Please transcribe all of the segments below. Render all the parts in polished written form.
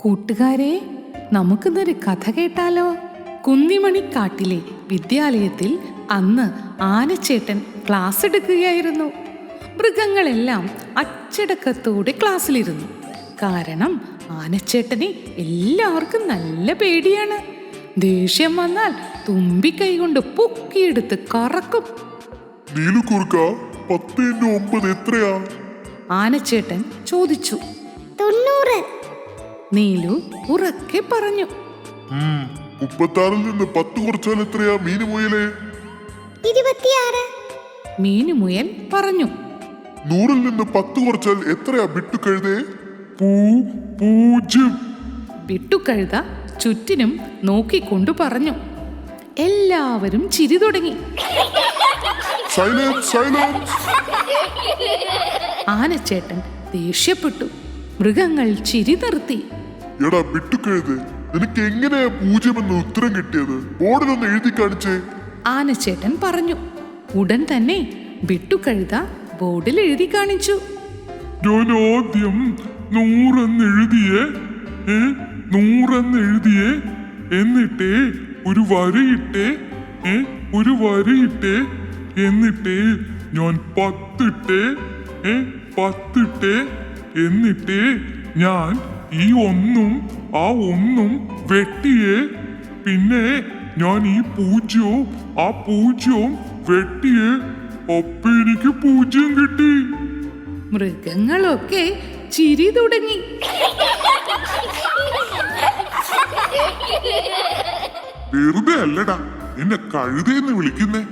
കൂട്ടുകാരെ, നമുക്കിന്നൊരു കഥ കേട്ടാലോ? കുന്നിമണിക്കാട്ടിലെ വിദ്യാലയത്തിൽ അന്ന് ആനച്ചേട്ടൻ ക്ലാസ് എടുക്കുകയായിരുന്നു. മൃഗങ്ങളെല്ലാം അച്ചടക്കത്തോടെ ക്ലാസ്സിലിരുന്നു. കാരണം ആനച്ചേട്ടനെ എല്ലാവർക്കും നല്ല പേടിയാണ്. ദേഷ്യം വന്നാൽ തുമ്പിക്കൈ കൊണ്ട് പൊക്കിയെടുത്ത് കറക്കും. നീലുക്കുറുക്ക, 10×9 എത്രയാ? ആനച്ചേട്ടൻ ചോദിച്ചു. 90. നീലു ഉറക്കെ പറഞ്ഞു. 36-ൽ നിന്ന് 10 കുറച്ചാൽ എത്രയാ മീനുമുയലേ? 26. മീനുമുയൽ പറഞ്ഞു. 100-ൽ നിന്ന് 10 കുറച്ചാൽ എത്രയാ ബിട്ടുകഴുതേ? 0. ബിട്ടുകഴുത ചുറ്റിനും നോക്കിക്കൊണ്ടു പറഞ്ഞു. എല്ലാവരും ചിരി തുടങ്ങി. Silence, silence. ആനച്ചേട്ടൻ ദേഷ്യപ്പെട്ടു. മൃഗങ്ങൾ ചിരി നിർത്തി. എടാ ബിട്ടുകഴുത്, നിനക്ക് എങ്ങനെയാ 0 എന്ന് ഉത്തരം കിട്ടിയത്? ബോർഡിലൊന്ന് എഴുതി കാണിച്ചേ. ആനച്ചേട്ടൻ പറഞ്ഞു. ഉടൻ തന്നെ ബിട്ടുകഴുത ബോർഡിൽ എഴുതി കാണിച്ചു. ഞാൻ ആദ്യം 100 എന്നെഴുതിയേ, 100 എന്നെഴുതിയേ, എന്നിട്ടേ ഒരു വരയിട്ടേ, ഒരു വരയിട്ടേ, എന്നിട്ടേ ഞാൻ 10 ഇട്ടേ, 10 ഇട്ടേ, എന്നിട്ടേ ഞാൻ ഈ 1-ഉം ആ 1-ഉം വെട്ടിയേ, പിന്നെ ഞാൻ ഈ 0-വും ആ 0-വും വെട്ടിയേ, അപ്പൊ എനിക്ക് 0 കിട്ടി. മൃഗങ്ങളൊക്കെ ചിരി തുടങ്ങി. വെറുതെ അല്ലടാ എന്നെ കഴുതയെന്ന് വിളിക്കുന്നേ.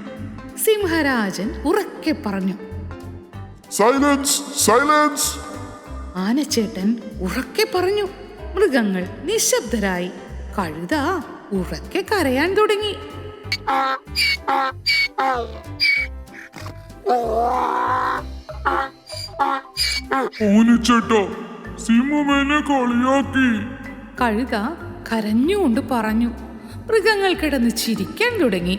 സിംഹരാജൻ ഉറക്കെ പറഞ്ഞു. Silence, silence. ആനച്ചേട്ടൻ ഉറക്കെ പറഞ്ഞു. മൃഗങ്ങൾ നിശബ്ദരായി. കഴുത ഉറക്കെ കരയാൻ തുടങ്ങി. ഓനിച്ചേട്ടാ, സിംഹമേനെ കളിയാക്കി. കഴുത കരഞ്ഞുകൊണ്ട് പറഞ്ഞു. മൃഗങ്ങൾ കിടന്ന് ചിരിക്കാൻ തുടങ്ങി.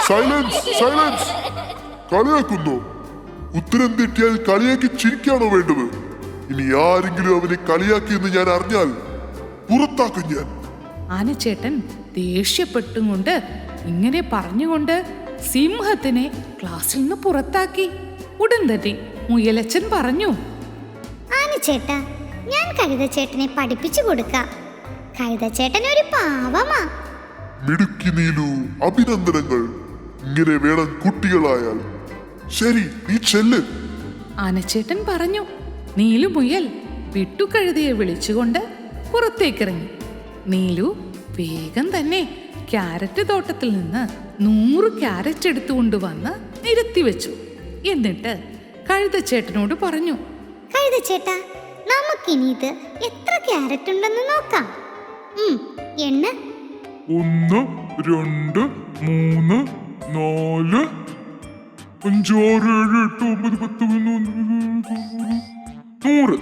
Silence, silence. കളിയാക്കുന്നു? ഉത്തരം തെറ്റിയാൽ കളിയാക്കി ചിരിക്കാണോ വേണ്ടത്? ഇനി ആരെങ്കിലും അവനെ കളിയാക്കിയെന്ന് ഞാൻ അറിഞ്ഞാൽ പുറത്താക്കും ഞാൻ. ആനച്ചേട്ടൻ ദേഷ്യപ്പെട്ടും കൊണ്ട് ഇങ്ങനെ പറഞ്ഞുകൊണ്ട് സിംഹത്തിനെ ക്ലാസ്സിൽ നിന്ന് പുറത്താക്കി. ഉടൻ തന്നെ മുയലച്ചൻ പറഞ്ഞു. ആനച്ചേട്ടാ, ഞാൻ കഴുതച്ചേട്ടനെ പഠിപ്പിച്ചു കൊടുക്കാം. കഴുതച്ചേട്ടൻ ഒരു പാവമാ. മിടുക്കി നീലു, അഭിനന്ദനങ്ങൾ. ഇങ്ങനെ വേണം കുട്ടികളായാൽ. ശരി, നീ ചെല്ല്. ആനച്ചേട്ടൻ പറഞ്ഞു. നീലുമുയൽ വിട്ടുകഴുതയെ വിളിച്ചുകൊണ്ട് പുറത്തേക്കിറങ്ങി. നീലു വേഗം തന്നെ ക്യാരറ്റ് തോട്ടത്തിൽ നിന്ന് 100 ക്യാരറ്റ് എടുത്തുകൊണ്ടുവന്ന് നിരത്തി വെച്ചു. എന്നിട്ട് കഴുതച്ചേട്ടനോട് പറഞ്ഞു. കഴുതച്ചേട്ടാ, നമുക്കിനി ഇത് എത്ര ക്യാരറ്റ് ഉണ്ടെന്ന് നോക്കാം. എണ്ണ. 1, 2, 3, 4, 5, 6, 7, 8, 9, 10, 11, 100.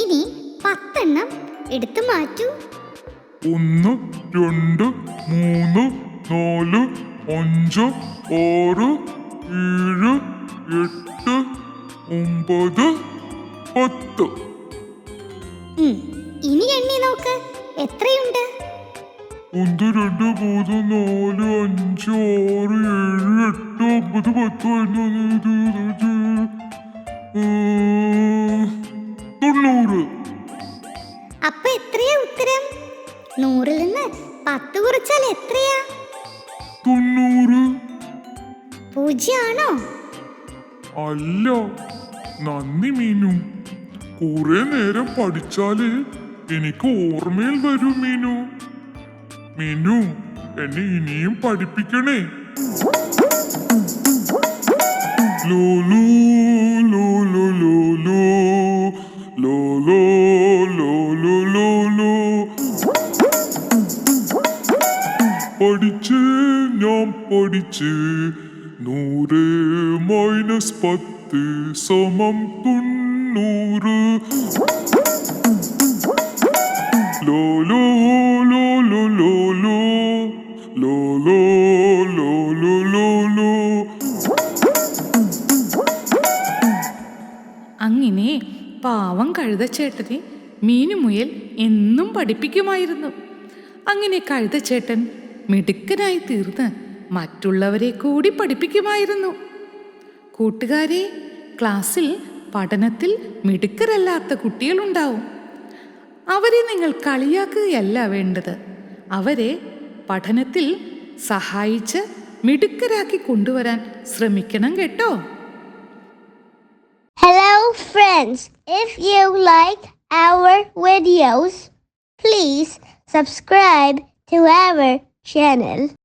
ഇനി 10 എണ്ണം എടുത്തു മാറ്റൂ. 1, 2, 3, 4, 5, 6, 7, 8, 9, 10. ഇനി എണ്ണി നോക്ക്, എത്രയുണ്ട്? 1, 2, 3, 4, 5, 6, 7, 8, 9, 10, 90. അപ്പൊ എത്രയാ ഉത്തരം? 100-ൽ നിന്ന് 10 കുറച്ചാൽ എത്രയാ? 90. 0 ആണോ? അല്ല, നന്ദി മീനു. കുറെ നേരം പഠിച്ചാല് എനിക്ക് ഓർമ്മയിൽ വരും മീനു. മീനു, എന്നെ ഇനിയും പഠിപ്പിക്കണേ. ലോലോ ലോലോ ലോലോ ലോലോ ലോലോ ലോലോ. പഠിച്ച് ഞാൻ പഠിച്ച് 100 - 10 = 90. ലോലോ ലോലോ ലോലോ ലോലോ ലോലോ ലോലോ. അങ്ങനെ പാവം കഴുതച്ചേട്ടനെ മീനുമുയൽ എന്നും പഠിപ്പിക്കുമായിരുന്നു. അങ്ങനെ കഴുതച്ചേട്ടൻ മിടുക്കനായി തീർന്ന് മറ്റുള്ളവരെ കൂടി പഠിപ്പിക്കുമായിരുന്നു. കൂട്ടുകാരെ, ക്ലാസ്സിൽ പഠനത്തിൽ മിടുക്കരല്ലാത്ത കുട്ടികളുണ്ടാവും. അവരെ നിങ്ങൾ കളിയാക്കുകയല്ല വേണ്ടത്. അവരെ പഠനത്തിൽ സഹായിച്ച് മിടുക്കരാക്കി കൊണ്ടുവരാൻ ശ്രമിക്കണം കേട്ടോ. Hello friends, if you like our videos, please subscribe to our channel.